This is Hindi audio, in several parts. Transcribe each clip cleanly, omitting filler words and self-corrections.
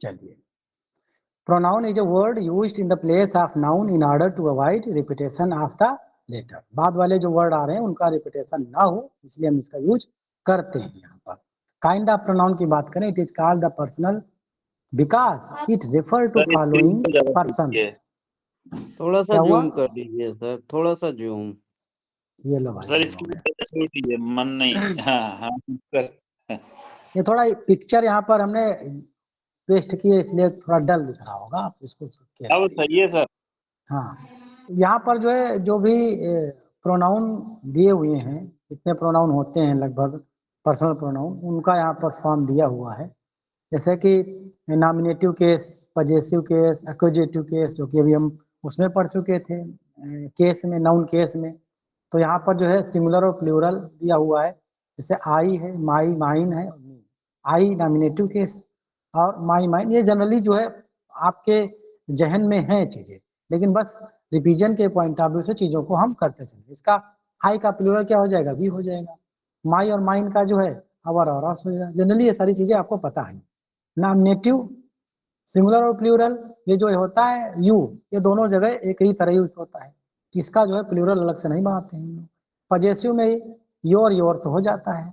चलिए, pronoun is a word used in the place of noun in order to avoid repetition of the letter. बाद वाले जो वर्ड आ रहे हैं उनका रिपीटेशन ना हो इसलिए हम इसका यूज करते हैं यहाँ पर। काइंड ऑफ प्रोनाउन की बात करें, it is called the personal because it refer to sir following screen पे ज्यादा पर्सन। है। थोड़ा सा क्या हुआ? जूम कर दीजिए सर, थोड़ा सा जूम। ये लो भाई, सर स्क्रीन पे छोड़ मन नहीं। हाँ हाँ सर। ये थोड़ा पिक्चर यहाँ पर हमने पेस्ट किए इसलिए थोड़ा डल दिख रहा होगा, आप इसको अब सही है सर। हाँ, यहाँ पर जो है जो भी प्रोनाउन दिए हुए हैं, इतने प्रोनाउन होते हैं लगभग पर्सनल प्रोनाउन, उनका यहाँ पर फॉर्म दिया हुआ है। जैसे कि nominative case, possessive case, एक्विजिटिव case, जो कि अभी हम उसमें पढ़ चुके थे केस में, नाउन केस में। तो यहाँ पर जो है सिंगुलर और प्लूरल दिया हुआ है। जैसे आई है, माई, माइन है, आई नॉमिनेटिव केस और माई, माइन, ये जनरली जो है आपके जहन में है चीजें, लेकिन बस रिवीजन के पॉइंट ऑफ व्यू से चीजों को हम करते चलेंगे। इसका आई का प्लूरल क्या हो जाएगा? वी हो जाएगा। माई और माइन का जो है अवर और अस हो जाएगा। जनरली ये सारी चीजें आपको पता है। नॉमिनेटिव, सिंगुलर और प्लूरल, ये जो होता है यू, ये दोनों जगह एक ही तरह यूज होता है। इसका जो है प्लूरल अलग से नहीं बनाते हैं। पजेसिव में योर, योर्स हो जाता है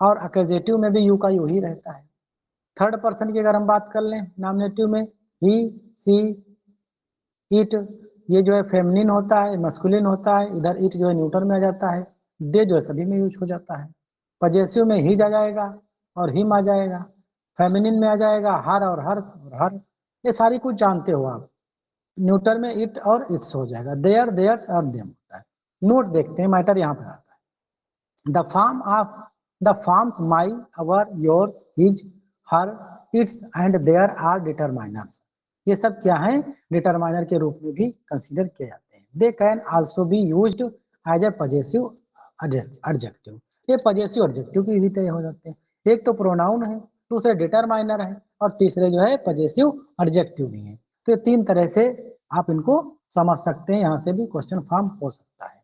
और अकेजेटिव में भी यू का यू ही रहता है। थर्ड पर्सन की अगर हम बात कर लें, नॉमिनेटिव में ही, सी, इट, ये जो है फेमिनिन होता है, मस्कुलिन होता है। इधर इट जो है न्यूटर में आ जाता है। दे जो है सभी में यूज हो जाता है। पजेसिव में हिज आ जाएगा और हिम आ जाएगा। फेमिनिन में आ जाएगा हर और हर्ष और हर। ये सारी कुछ जानते हो आप। न्यूटर में इट और इट्स हो जाएगा। देयर, देयर्स और देम होता है। नोट देखते हैं, मैटर यहाँ पर आता है। The forms my, our, yours, his, her, its and their are determiners. ये सब क्या है? डिटरमाइनर के रूप में भी कंसीडर किए जाते हैं। They can also be used as a possessive adjective. ये पजेसिव एडजेक्टिव की भी तरह हो जाते हैं। एक तो प्रोनाउन है, दूसरे डिटरमाइनर है और तीसरे जो है पजेसिव एडजेक्टिव भी है। तो ये तीन तरह से आप इनको समझ सकते हैं। यहाँ से भी क्वेश्चन फॉर्म हो सकता है।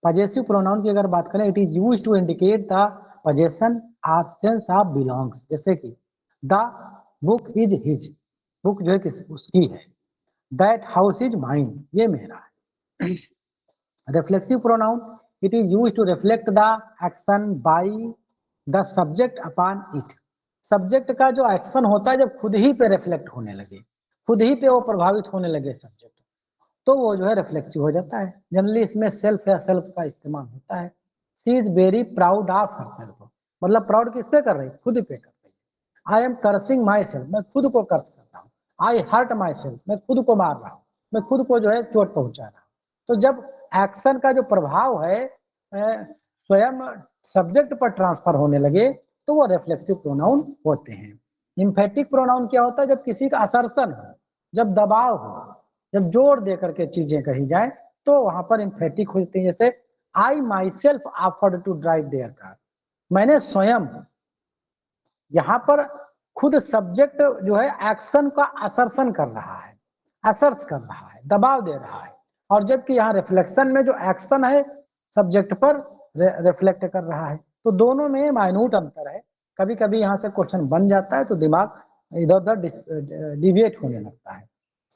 पजेसिव प्रोनाउन की अगर बात करें, it is used to indicate the possession absence of belongs. जैसे कि the book is his, book जो है किस उसकी है। दैट हाउस इज माइन, ये मेरा है। Reflexive pronoun, it is used to reflect the action by the subject upon it. Subject का जो एक्शन होता है जब खुद ही पे रिफ्लेक्ट होने लगे, खुद ही पे वो प्रभावित होने लगे सब्जेक्ट, तो वो जो है रिफ्लेक्सिव हो जाता है। जनरली इसमें सेल्फ या सेल्फ का इस्तेमाल होता है। She is very proud of herself, मतलब प्राउड किस पे कर रही है? खुद पे कर रही है। I am cursing my self, मैं खुद को कर्स करता हूँ। आई हर्ट माई सेल्फ, मैं खुद को मार रहा हूँ, मैं खुद को जो है चोट पहुंचा रहा हूँ। तो जब एक्शन का जो प्रभाव है स्वयं सब्जेक्ट पर ट्रांसफर होने लगे तो वो रिफ्लेक्सिव प्रोनाउन होते हैं। इम्फेटिक प्रोनाउन क्या होता है? जब किसी का असर्सन हो, जब दबाव हो, जब जोर दे करके चीजें कही जाए तो वहां पर इम्फेटिक होते हैं। जैसे I myself offered to drive their car, मैंने स्वयं, यहाँ पर खुद सब्जेक्ट जो है एक्शन का असर्सन कर रहा है, असर्स कर रहा है, दबाव दे रहा है। और जबकि यहाँ रिफ्लेक्शन में जो एक्शन है सब्जेक्ट पर रिफ्लेक्ट कर रहा है। तो दोनों में माइन्यूट अंतर है। कभी कभी यहाँ से क्वेश्चन बन जाता है तो दिमाग इधर उधर डिविएट होने लगता है।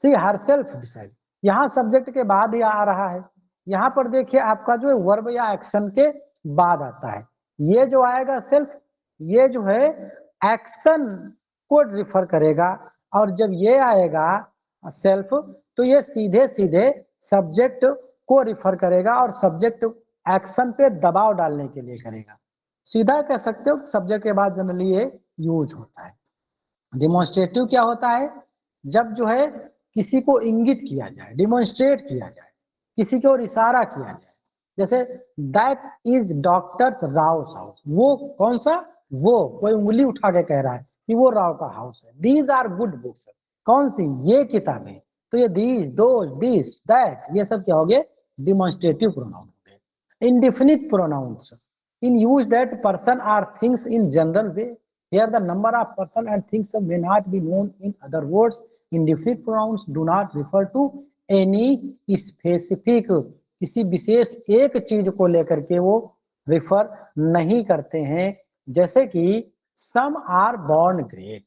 सी हर सेल्फ डिसाइड, यहाँ सब्जेक्ट के बाद ही आ रहा है। यहाँ पर देखिए आपका जो है वर्ब या एक्शन के बाद आता है। ये जो आएगा सेल्फ, ये जो है एक्शन को रिफर करेगा। और जब ये आएगा सेल्फ तो ये सीधे सीधे सब्जेक्ट को रिफर करेगा और सब्जेक्ट एक्शन पे दबाव डालने के लिए करेगा। सीधा कह सकते हो सब्जेक्ट के बाद जनरली ये यूज होता है। डिमॉन्स्ट्रेटिव क्या होता है? जब जो है किसी को इंगित किया जाए, डिमॉन्स्ट्रेट किया जाए, किसी की ओर इशारा किया जाए। जैसे that is doctor Rao house, वो कौन सा? वो कोई उंगली उठा के कह रहा है कि वो राव का हाउस है। दीज आर गुड बुक्स, कौन सी? ये किताबें। तो ये दीज, दो, दिस, दैट, ये सब क्या हो गए? डिमॉन्स्ट्रेटिव प्रोनाउन हो गए। Indefinite pronouns, in use that person or things in general way. Here the number of person and things may not be known. In other words, indefinite pronouns do not refer to any specific, किसी विशेष एक चीज को लेकर के वो रिफर नहीं करते हैं। जैसे कि some are born great,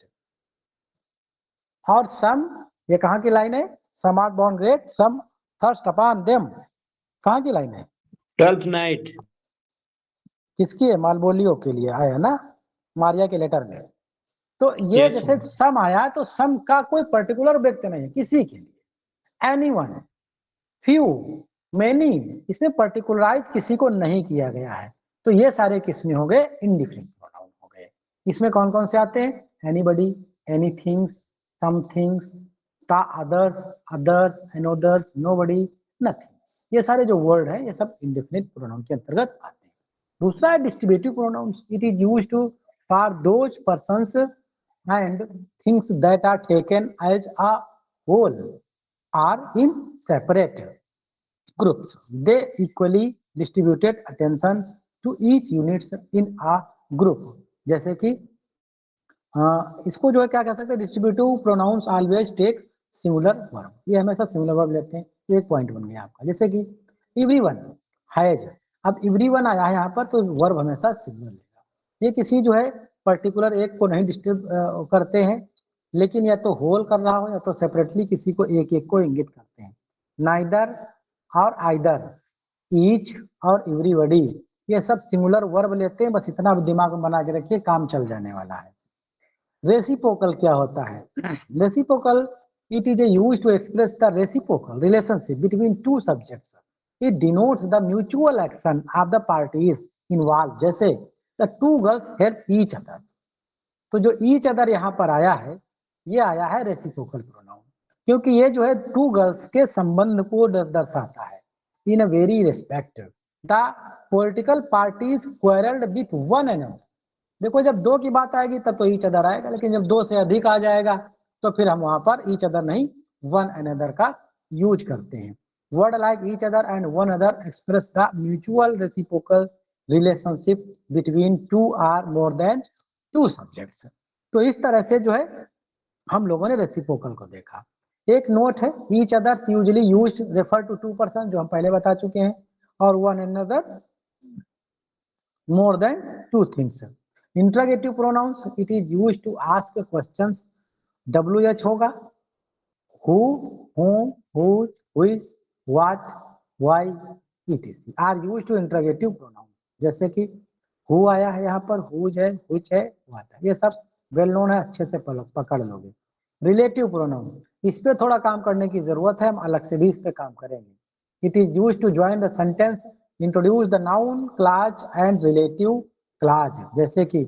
और सम, ये कहाँ की लाइन है? Some are born great, some thrust upon them, कहाँ की लाइन है? 12th night. किसकी है? मालबोलियो के लिए आया ना, मारिया के लेटर में। तो ये जैसे सम आया तो सम का कोई पर्टिकुलर व्यक्ति नहीं है, किसी के लिए, एनीवन, फ्यू, मेनी, इसमें पर्टिकुलराइज किसी को नहीं किया गया है। तो ये सारे किसमें हो गए? इंडिफिनिट प्रोनाउन हो गए। इसमें कौन कौन से आते हैं? Anybody, anythings, somethings, the others, others, anothers, nobody, nothing, ये सारे जो वर्ड है ये सब इंडिफिनिट प्रोनाउन के अंतर्गत आते हैं। दूसरा है distributive pronouns. It is used to for those persons and things that are taken as a whole are in separate groups. They equally distributed attentions to each units in a group. जैसे कि इसको जो है क्या कह सकते हैं? Distributive pronouns always take singular verb, ये हमेशा सिंगुलर वर्ब लेते हैं। तो एक पॉइंट बन गया आपका। जैसे कि एवरीवन हैज, अब एवरीवन आया है यहाँ पर तो वर्ब हमेशा सिंगुलर लेगा। ये किसी जो है पर्टिकुलर एक को नहीं डिस्टर्ब करते हैं, लेकिन या तो होल कर रहा हो या तो सेपरेटली किसी को एक एक को इंगित करते हैं। नाइदर और आइदर, ईच और एवरीबॉडी, ये सब सिंगुलर वर्ब लेते हैं। बस इतना दिमाग में बना के रखिए, काम चल जाने वाला है। रेसिप्रोकल क्या होता है? Reciprocal, it is used to express the reciprocal relationship between two subjects. It denotes the mutual action of the parties involved. जैसे the two girls help each other, तो जो each other यहाँ पर आया है, ये आया है रेसिप्रोकल प्रोनाउन, क्योंकि ये जो है टू गर्ल्स के संबंध को दर्शाता है। In a very respect the political parties quarrelled with one another. देखो जब दो की बात आएगी तब तो ईच अदर आएगा, लेकिन जब दो से अधिक आ जाएगा तो फिर हम वहां पर ईच अदर नहीं वन अनदर का यूज करते हैं। Word like each other and one other express the mutual reciprocal relationship between two or more than two subjects. तो इस तरह से जो है हम लोगों ने रेसिप्रोकल को देखा। एक नोट है, each others usually used refer to two person, जो हम पहले बता चुके हैं, और one another more than two things. Interrogative pronouns, it is used to ask questions. WH होगा, who, whom, whose, which, what, why, etc. are used to interrogative pronouns. जैसे कि who आया है यहाँ पर, whose है, which है, what है, ये सब वेल नोन है, अच्छे से पकड़ लोगे। रिलेटिव प्रोनाउन, इस पे थोड़ा काम करने की जरूरत है, हम अलग से भी इस पे काम करेंगे। It is used to join the sentence, introduce the noun clause and relative clause. जैसे कि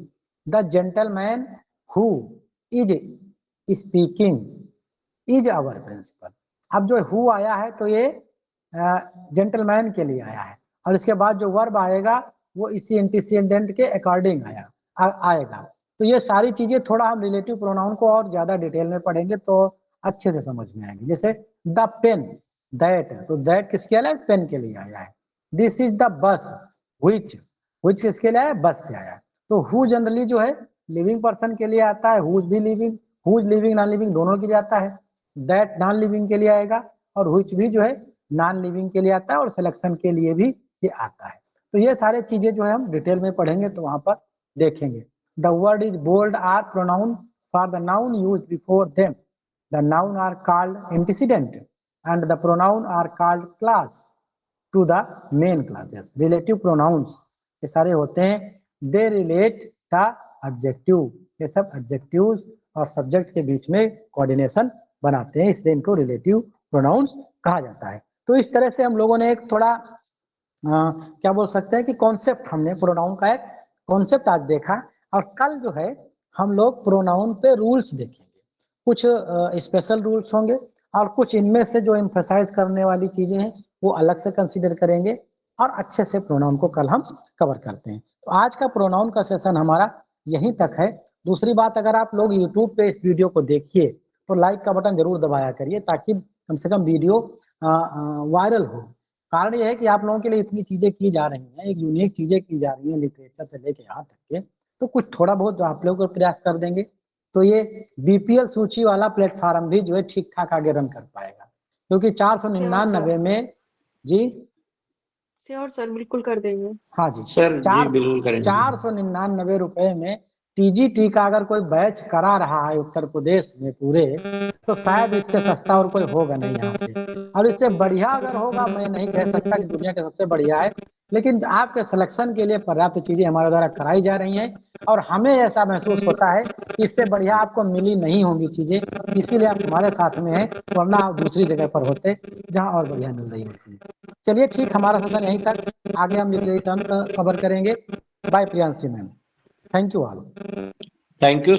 the gentleman who is speaking is our principal. अब जो हु आया है तो ये जेंटलमैन के लिए आया है, और इसके बाद जो वर्ब आएगा वो इसी एंटीसीडेंट के अकॉर्डिंग आएगा। तो ये सारी चीजें थोड़ा हम रिलेटिव प्रोनाउन को और ज्यादा डिटेल में पढ़ेंगे तो अच्छे से समझ में आएंगे। जैसे द पेन, दैट, तो दैट किसके लिए? पेन के लिए आया है। This is the bus, which, which किसके लिए आया? बस से आया है। तो हु जनरली जो है लिविंग पर्सन के लिए आता है, हुज भी living, whose living non living दोनों के लिए आता है। दैट नॉन लिविंग के लिए आएगा, और व्हिच भी जो है नॉन लिविंग के लिए आता है, और सिलेक्शन के लिए भी ये आता है। तो ये सारे चीजें जो है हम डिटेल में पढ़ेंगे तो वहां पर देखेंगे। The word is bold are pronoun for the noun used before them. The noun are called antecedent and the pronoun are called class to the main classes. Relative pronouns ये सारे होते हैं, they relate the adjective, ये सब adjectives और subject के बीच में coordination बनाते हैं, इसलिए इनको relative pronouns कहा जाता है। तो इस तरह से हम लोगों ने एक थोड़ा क्या बोल सकते हैं कि कॉन्सेप्ट, हमने प्रोनाउन का एक कॉन्सेप्ट आज देखा, और कल जो है हम लोग प्रोनाउन पे रूल्स देखेंगे। कुछ स्पेशल रूल्स होंगे और कुछ इनमें से जो एम्फसाइज करने वाली चीजें हैं वो अलग से कंसीडर करेंगे, और अच्छे से प्रोनाउन को कल हम कवर करते हैं। तो आज का प्रोनाउन का सेशन हमारा यहीं तक है। दूसरी बात, अगर आप लोग यूट्यूब पे इस वीडियो को देखिए तो लाइक का बटन जरूर दबाया करिए, ताकि कम से कम वीडियो वायरल हो। कारण यह है कि आप लोगों के लिए इतनी चीजें की जा रही हैं, एक यूनिक चीजें की जा रही हैं लिटरेचर से लेके यहाँ तक के, तो कुछ थोड़ा बहुत जो आप लोग को प्रयास कर देंगे तो ये बीपीएल सूची वाला प्लेटफॉर्म भी जो है ठीक ठाक आगे रन कर पाएगा, क्योंकि 499 में जी श्योर सर, बिल्कुल कर देंगे। हाँ जी सर जी बिल्कुल करेंगे। 499 रुपए में टीजीटी का अगर कोई बैच करा रहा है उत्तर प्रदेश में पूरे, तो शायद इससे सस्ता और कोई होगा नहीं यहाँ पे। और इससे बढ़िया अगर होगा, मैं नहीं कह सकता कि दुनिया के सबसे बढ़िया है, लेकिन आपके सिलेक्शन के लिए पर्याप्त चीजें हमारे द्वारा कराई जा रही हैं और हमें ऐसा महसूस होता है कि इससे बढ़िया आपको मिली नहीं होंगी चीजें, इसीलिए आप हमारे साथ में हैं, वरना आप दूसरी जगह पर होते जहाँ और बढ़िया मिल रही होती है। चलिए ठीक, हमारा सेशन यहीं तक, आगे हम लिटरेरी टर्म कवर करेंगे। By Priyanshi ma'am, thank you all. Thank you.